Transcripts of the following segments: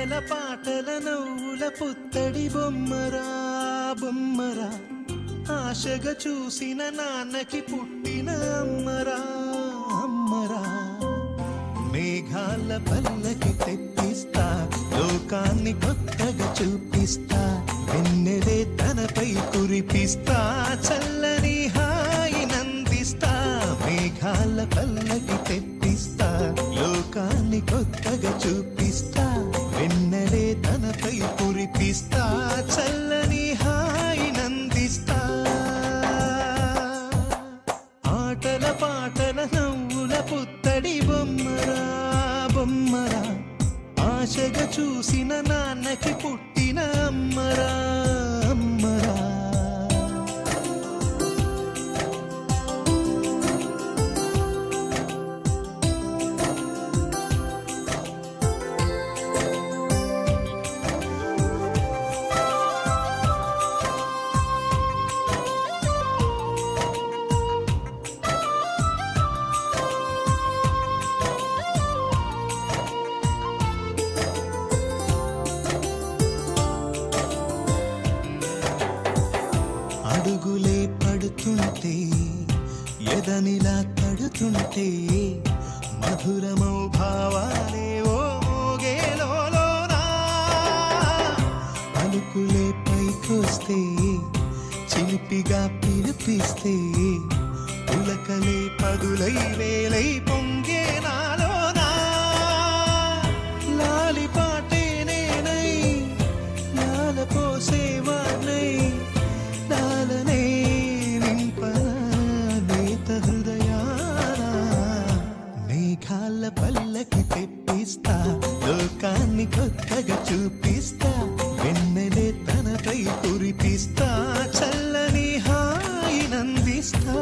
ఆటల పాటల నవ్వుల పుత్తడి బొమ్మరా బొమ్మరా ఆశగా చూసిన నాన్నకి పుట్టిన అమ్మరా అమ్మరా మేఘాల పల్లకి తెప్పిస్తా లోకాన్ని కొత్తగా చూపిస్తా వెన్నెలే తనపై కురిపిస్తా చల్లని హాయి నందిస్తా మేఘాల పల్లకి తెప్పిస్తా లోకాన్ని కొత్తగా చూపిస్తా వెన్నెలే తనపై కురిపిస్తా చల్లని హాయి నందిస్తా ఆటల పాటల నవ్వుల పుత్తడి బొమ్మరా బొమ్మరా ఆశగా చూసిన నాన్నకి పుట్టిన అమ్మరా అమ్మరా అడుగులే పడుతుంటే ఎదనిలా తడుతుంటే మధురమౌ భావాలే ఓ మోగేలోనా అలుకులే పైకొస్తే చిలిపిగా పిలిపిస్తే పులకలే పదులై వేలై పొంగే నాలోనా లాలి పాటే నేనై లాల పోసేవాణ్ణై లాలనే నింపనా నేత హృదయాన మేఘాల పల్లకి తెప్పిస్తా లోకాన్ని కొత్తగా చూపిస్తా వెన్నెలే తనపై కురిపిస్తా చల్లని హాయి నందిస్తా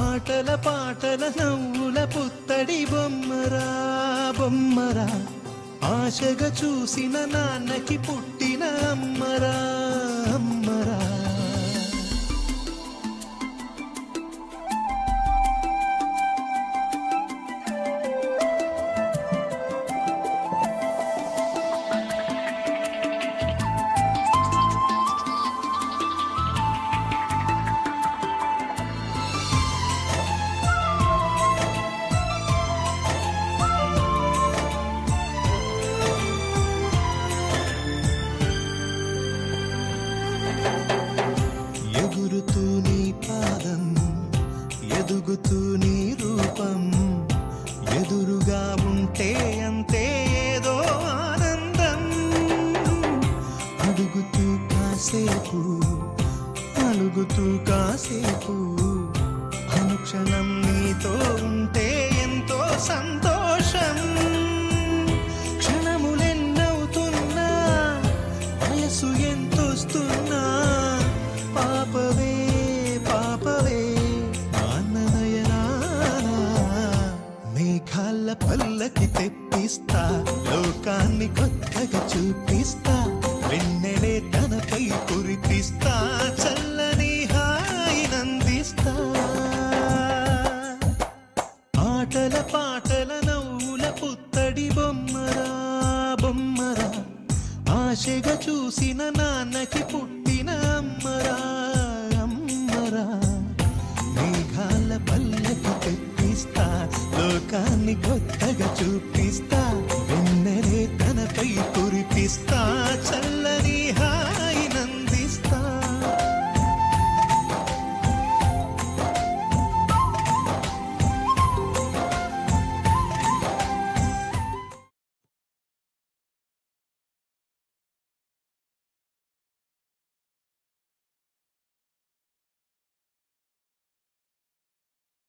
ఆటల పాటల నవ్వుల పుత్తడి బొమ్మరా బొమ్మరా ఆశగా చూసిన నాన్నకి పుట్టిన అమ్మరా అమ్మరా ఎగురుతూ నీ పాదం ఎదుగుతూ నీ రూపం ఎదురుగా ఉంటే అంతే ఏదో ఆనందం అడుగుతూ కాసేపు అలుగుతూ కాసేపు అనుక్షణం నీతో ఉంటే ఎంతో సంతోషం క్షణములెన్నవుతున్నా వయసు ఎంతొస్తున్నా పాపవే పాపవే నాన్ననయనానా మేఘాల పల్లకి తెప్పిస్తా లోకాన్ని కొత్తగా చూపిస్తా వెన్నెలే తనపై కురిపిస్తా చల్లని హాయి నందిస్తా ఆటల పాటల నవ్వుల పుత్తడి బొమ్మరా బొమ్మరా ఆశగా చూసిన నాన్నకి పుట్టిన అమ్మరా